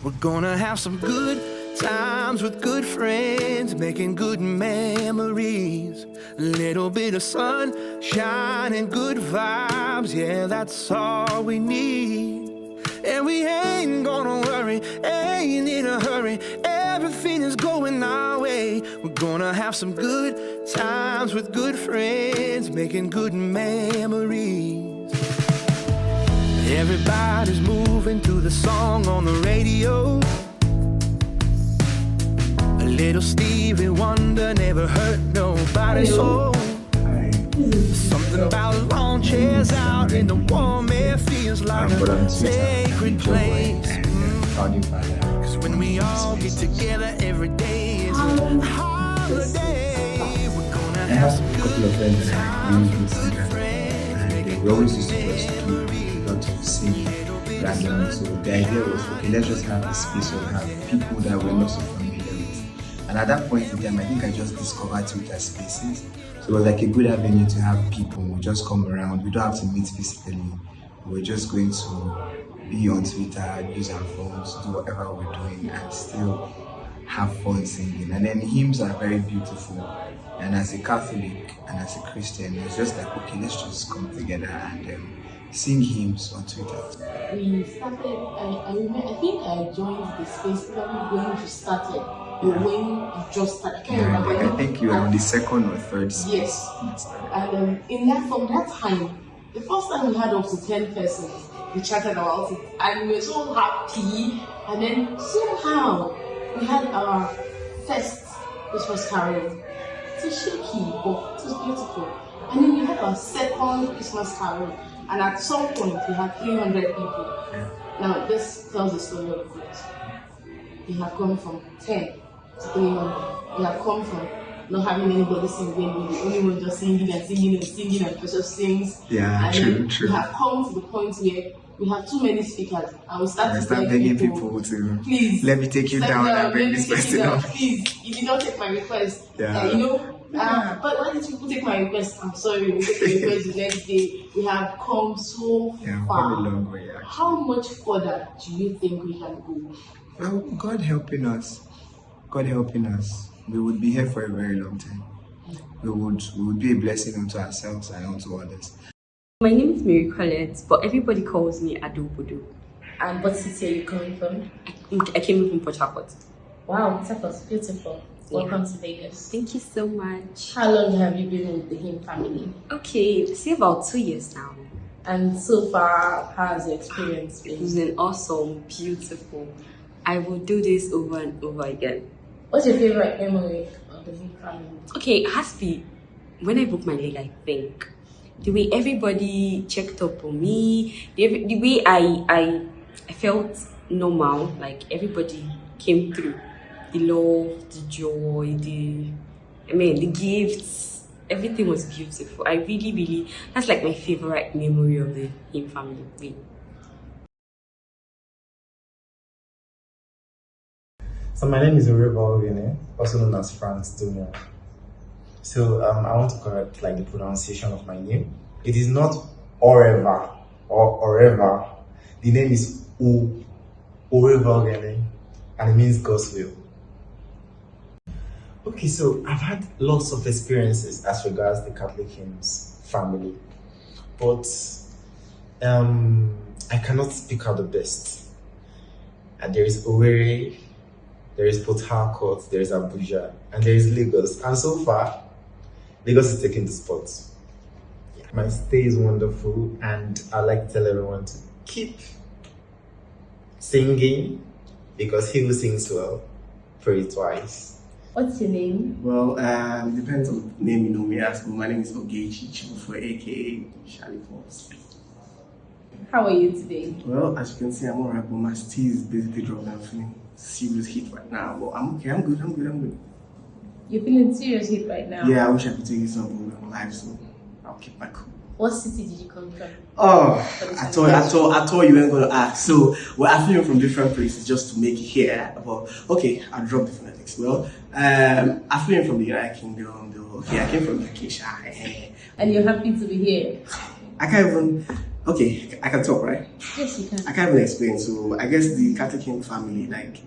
We're gonna have some good times with good friends, making good memories. A little bit of sunshine and good vibes, yeah, that's all we need. And we ain't gonna worry, ain't in a hurry, everything is going our way. We're gonna have some good times with good friends, making good memories. Everybody's moving to the song on the radio. A little Stevie Wonder never hurt nobody's soul. Something about lawn chairs out in the warm air feels like a sacred place. Cause when we all get together, every day is a holiday. We're gonna have some good times with good friends, making good memories. Lot of singing randomly. So the idea was, okay, let's just have a space where we have people that we're not so familiar with. And at that point in time, I think I just discovered Twitter Spaces. So it was like a good avenue to have people. We just come around. We don't have to meet physically. We're just going to be on Twitter, use our phones, do whatever we're doing, and still have fun singing. And then hymns are very beautiful. And as a Catholic and as a Christian, it's just like, okay, let's just come together and sing hymns on Twitter. We started, I think I joined the space probably when you started, or when you just started. I can't remember. I think you were on the second or third space. Yes. And from that time, the first time we had up to 10 persons, we chatted about it, and we were so happy. And then somehow we had our first Christmas carol. It was shaky, but it was beautiful. And then we had our second Christmas carol. And at some point, we had 300 people. Yeah. Now, this tells the story of growth. We have come from 10 to 300. We have come from not having anybody singing, we're the only one just singing and Precious sings. Yeah, and true. We have come to the point where we have too many speakers, and we start begging people to please let me take you down and bring this person up. Please, you did not take my request. Yeah. But why did people take my request? I'm sorry, we take the request the next day. We have come so far. Come a long way, actually. How much further do you think we can go? Well, God helping us, we would be here for a very long time. We would be a blessing unto ourselves and unto others. My name is Mary Colette, but everybody calls me Adobodo. And what city are you coming from? I came from Port Harcourt. Wow, that was beautiful. Welcome to Vegas. Thank you so much. How long have you been with the Him family? Okay, say about 2 years now. And so far, how has your experience been? It's been awesome, beautiful. I will do this over and over again. What's your favorite memory of the Him family? Okay, it has to be when I broke my leg, I think. The way everybody checked up on me, the way I felt normal, like everybody came through. The love, the joy, the gifts, everything was beautiful. I really, that's like my favorite memory of the Him family. Really. So my name is Uribe, also known as Franz Jr. So I want to correct the pronunciation of my name. It is not Oreva or Oreva. The name is Uribe, and it means God's will. Okay, so I've had lots of experiences as regards the Catholic Hymns family, but I cannot pick out the best. And there is Owerri, there is Port Harcourt, there is Abuja, and there is Lagos. And so far, Lagos is taking the spot. Yeah. My stay is wonderful, and I'd like to tell everyone to keep singing, because he who sings well, pray twice. What's your name? Well, it depends on the name you know me as, but my name is Ogechi Chibufor, aka Shally Force. How are you today? Well, as you can see, I'm alright, but my tea is basically dropped. I'm feeling serious heat right now, but I'm okay, I'm good. You're feeling serious heat right now? Yeah, I wish I could take you something with my life, so I'll keep my cool. What city did you come from? Oh, I thought you weren't going to ask. So we're actually from different places just to make it here. But okay, I'll drop the phonetics. Well, I'm flew from the United Kingdom. Okay, I came from Acacia. And you're happy to be here? I can't even Okay, I can talk, right? Yes, you can. I can't even explain. So I guess the Catholic family, like,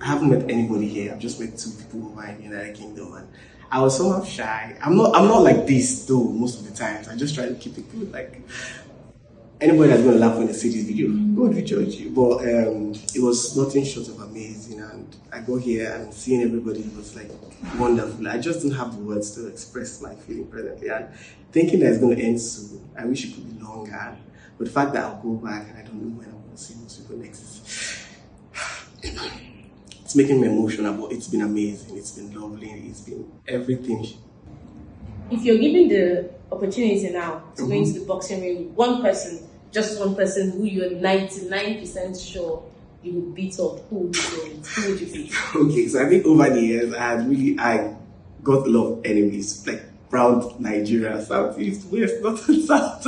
I haven't met anybody here. I've just met 2 people who are in the United Kingdom, and I was somehow shy. I'm not like this though. Most of the times, I just try to keep it good. Like, anybody that's gonna laugh when they see this video, God will judge you. But it was nothing short of amazing, and I got here and seeing everybody was like wonderful. I just don't have the words to express my feeling presently, and thinking that it's gonna end soon. I wish it could be longer, but the fact that I'll go back and I don't know when I'm gonna see those people next is it's making me emotional. But it's been amazing. It's been lovely. It's been everything. If you're given the opportunity now to go into the boxing ring with one person, just one person who you're 99% sure you would beat up, who would you go with? Who would you beat? Okay, so I think over the years I got a lot of enemies, like around Nigeria, Southeast, West, North and South.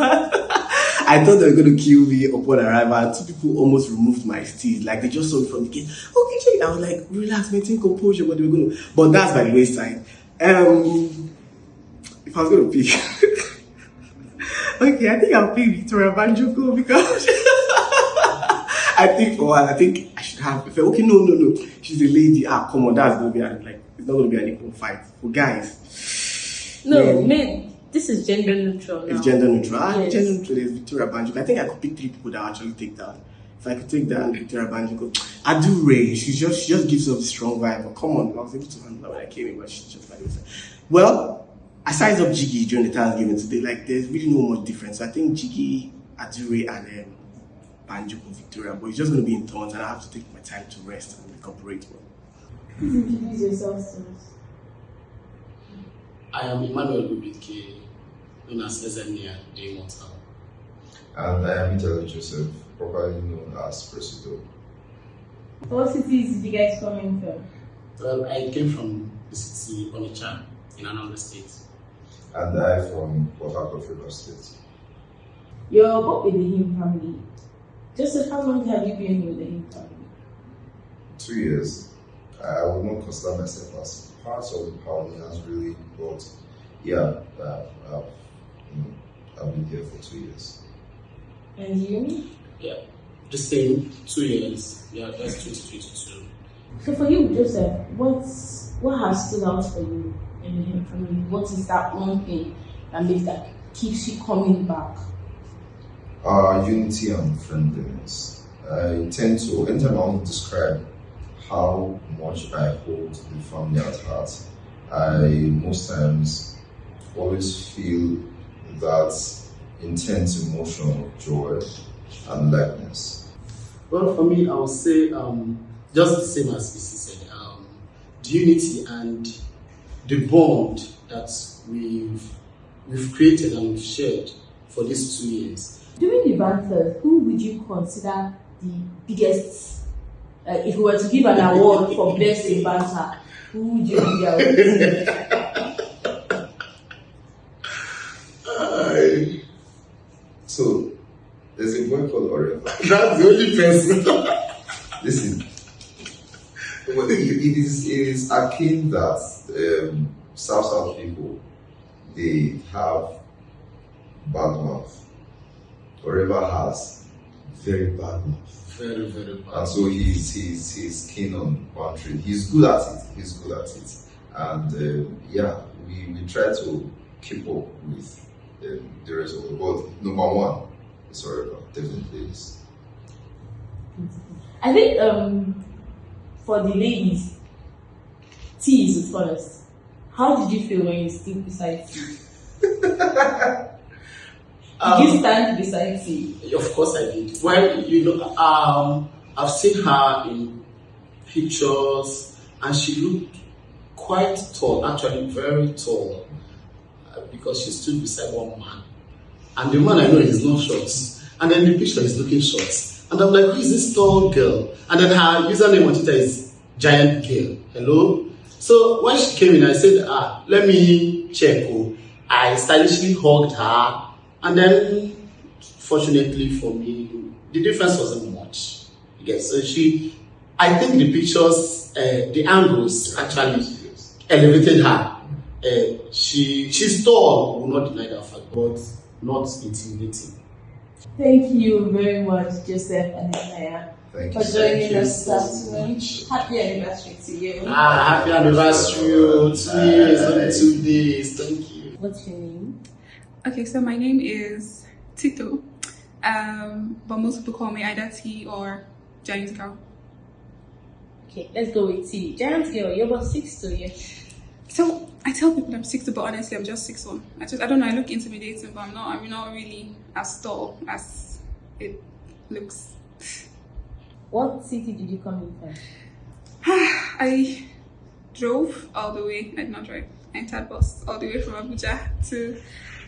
I thought they were going to kill me upon arrival, and 2 people almost removed my steed. Like, they just saw me from the gate. Okay, Jay. I was like, relax, maintain composure, but they were going to. But that's by the wayside. If I was going to pick, okay, I think I'll pick Victoria Banjoko because I think for one, I think I should have. Okay, no, she's a lady. Come on, that's going to be like, it's not going to be an equal fight for guys. No, men. This is gender neutral now. It's gender neutral. Yes. Gender neutral is Victoria Banjoko. I think I could pick 3 people that I'll actually take down. If I could take down Victoria Banjoko, I do Ray. She just gives off the strong vibe. But come on, I was able to handle her when I came in, but she's just by the way. Well, I sized up Jiggy during the Thanksgiving today. Like, there's really no much difference. So I think Jiggy, Adure, and Banjoko, Victoria. But it's just going to be in turns, and I have to take my time to rest and recuperate. Please introduce yourself to us. I am Emmanuel Ubike, known as Ezenia the Immortal. And I am Italo Joseph, properly known as Presido. What cities did you guys come in from? Well, I came from the city Onitsha in another state. And I from Port Harcourt, River State. You're both with the Him family. Joseph, how long have you been with the Him family? 2 years. I would not consider myself as part of the family as really, but yeah, I've been here for 2 years. And you? Yeah, the same 2 years. Yeah, that's 2022. So for you, Joseph, what has stood out for you in the Him family? What is that one thing that keeps you coming back? Unity and friendliness. I tend to, anytime I want to describe how much I hold the family at heart, I most times always feel that intense emotion of joy and lightness. Well, for me, I would say just the same as Issy said, the unity and the bond that we've created and we've shared for these 2 years. During the banter, who would you consider the biggest? If we were to give an award for best in banter, who would you give the award? So, there's a boy called Oreva. That's the only person. Listen, well, it is akin that South people, they have bad mouth. Oreva has very bad mouth. Very, very bad. And so he's keen on boundary. He's good at it. And yeah, we try to keep up with the rest of the world. Number one is Oreva, definitely is. I think for the ladies, T is the tallest. How did you feel when you stood beside T? Did you stand beside T? Of course I did. Well, I've seen her in pictures and she looked quite tall, actually very tall, because she stood beside one man. And the man I know is not short. And then the picture is looking short. And I'm like, who is this tall girl? And then her username on Twitter is Giant Girl. Hello? So when she came in, I said, let me check. I stylishly hugged her. And then, fortunately for me, the difference wasn't much. Yes, so I think the pictures, the angles actually elevated her. She's tall, will not deny that fact, but not intimidating. Thank you very much, Joseph and Naya, Thank for you. joining Thank you us so this afternoon. Happy anniversary to you. Happy anniversary! 2 years, only 2 days. Thank you. What's your name? Okay, so my name is Tito, but most people call me either T or Giant Girl. Okay, let's go with T. Giant girl, you're about 6'2", yeah? So I tell people I'm 6'2", but honestly I'm just 6'1". I don't know, I look intimidating, but I'm not really as tall as it looks. What city did you come in from? I drove all the way, I did not drive, I entered bus all the way from Abuja to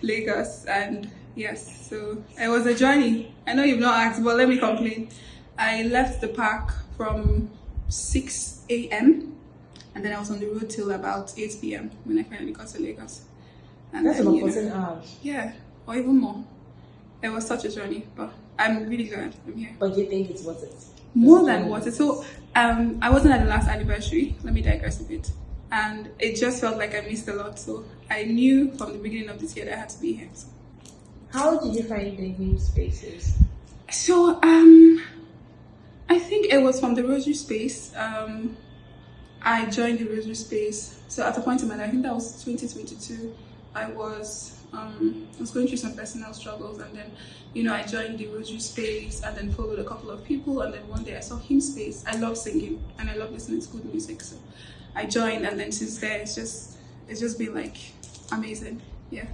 Lagos, and yes, so it was a journey. I know you've not asked, but let me complain. I left the park from 6 a.m. and then I was on the road till about 8 p.m. when I finally got to Lagos. And That's then, about you know, 14 hours. yeah, or even more. It was such a journey, but I'm really glad I'm here. But you think it's worth it? More than what it. So I wasn't at the last anniversary. Let me digress a bit. And it just felt like I missed a lot. So I knew from the beginning of this year that I had to be here. So, How did you find the new spaces? so I think it was from the Rosary Space. I joined the Rosary Space. So at a point in my life, I think that was 2022, I was going through some personal struggles, and then, you know, I joined the Rosary Space and then followed a couple of people, and then one day I saw Hymn Space. I love singing and I love listening to good music, so I joined, and then since then it's just been like amazing. Yeah.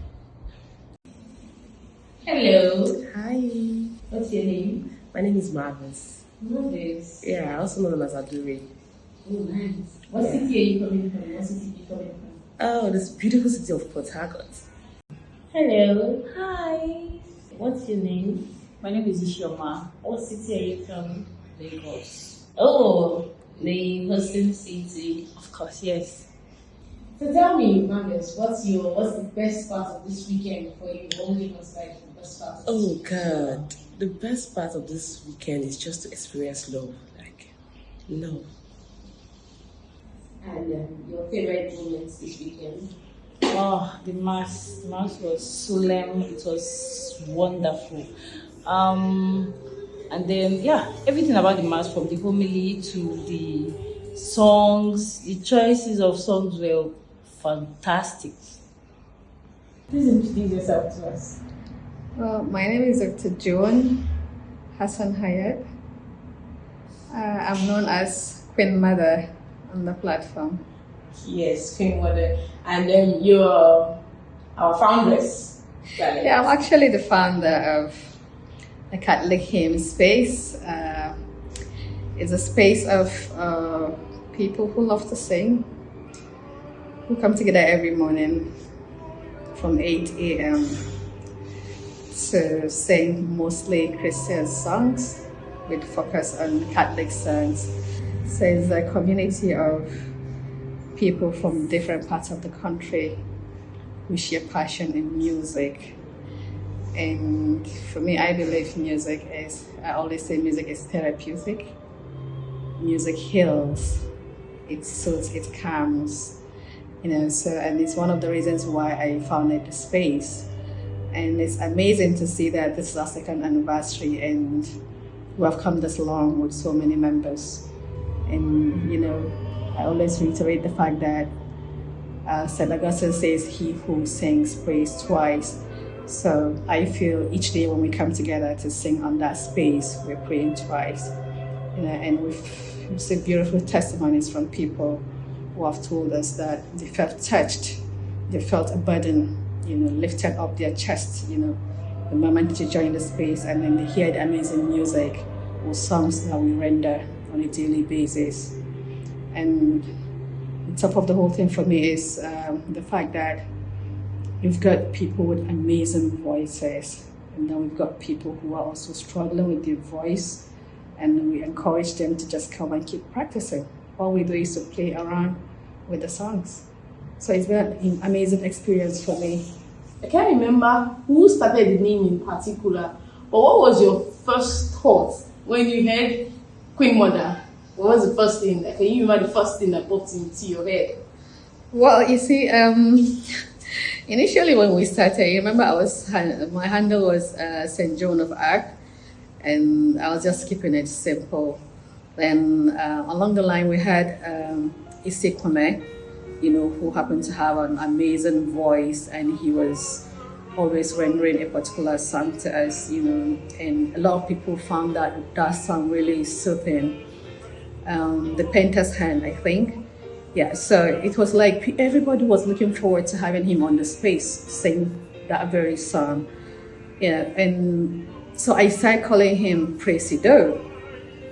Hello. Hi, What's your name? my name is Marvis. Marvis. Yeah, also known as Adure. Oh, nice. What city are you coming from? What city are you coming from? Oh, this beautiful city of Port Harcourt. Hello. Hi. What's your name? My name is Ishoma, What city are you from? Lagos. Oh, the hosting city. Of course, yes. So tell me, Marvis, what's the best part of this weekend for you? What would you consider the best part? Of Oh this weekend? God, the best part of this weekend is just to experience love, love. And your favorite moments this weekend? Oh, the mass. The mass was solemn. It was wonderful. And then yeah, everything about the mass, from the homily to the songs, the choices of songs were fantastic. Please introduce yourself to us. Well, my name is Dr. Joan Hassan Hayat. I'm known as Queen Mother on the platform. Yes, Queen Mother. And then you're our foundress. Yeah, I'm actually the founder of the Catholic Hymn Space. It's a space of people who love to sing, who come together every morning from 8 a.m. to sing mostly Christian songs with focus on Catholic songs. So it's a community of people from different parts of the country who share passion in music. And for me, I believe I always say music is therapeutic. Music heals, it soothes, it calms, and it's one of the reasons why I founded the space. And it's amazing to see that this is our second anniversary and we have come this long with so many members. And I always reiterate the fact that St. Augustine says, "He who sings prays twice." So I feel each day when we come together to sing on that space, we're praying twice. And we've received beautiful testimonies from people who have told us that they felt touched, they felt a burden, lifted up their chest, the moment that you join the space, and then they hear the amazing music or songs that we render on a daily basis. And the top of the whole thing for me is the fact that we've got people with amazing voices, and then we've got people who are also struggling with their voice, and we encourage them to just come and keep practicing. All we do is to play around with the songs. So it's been an amazing experience for me. I can't remember who started the name in particular, but what was your first thought when you heard Queen Mother? What was the first thing? Can you remember the first thing that popped into your head? Well, you see, Initially, when we started, I remember my handle was St. Joan of Arc, and I was just keeping it simple. Then along the line, we had Issei Kwame, who happened to have an amazing voice, and he was always rendering a particular song to us, and a lot of people found that song really soothing. The Painter's Hand, I think. Yeah, so it was like everybody was looking forward to having him on the space sing that very song. Yeah, and so I started calling him Presido.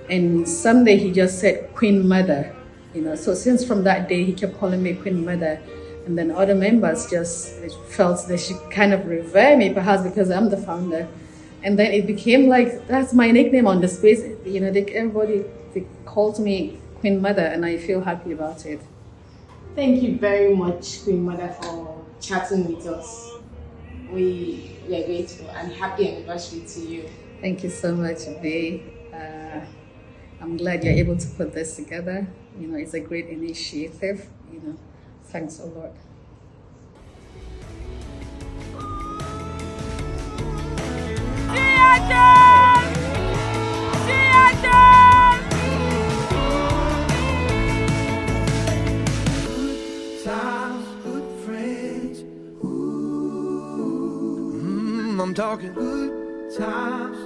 And someday he just said Queen Mother, So since from that day, he kept calling me Queen Mother. And then other members just felt they should kind of revere me, perhaps because I'm the founder. And then it became like, that's my nickname on the space. Everybody they called me Queen Mother, and I feel happy about it. Thank you very much, Queen Mother, for chatting with us. We are grateful and happy anniversary to you. Thank you so much, Vee. I'm glad you're able to put this together. It's a great initiative. Thanks a lot. I'm talking good times,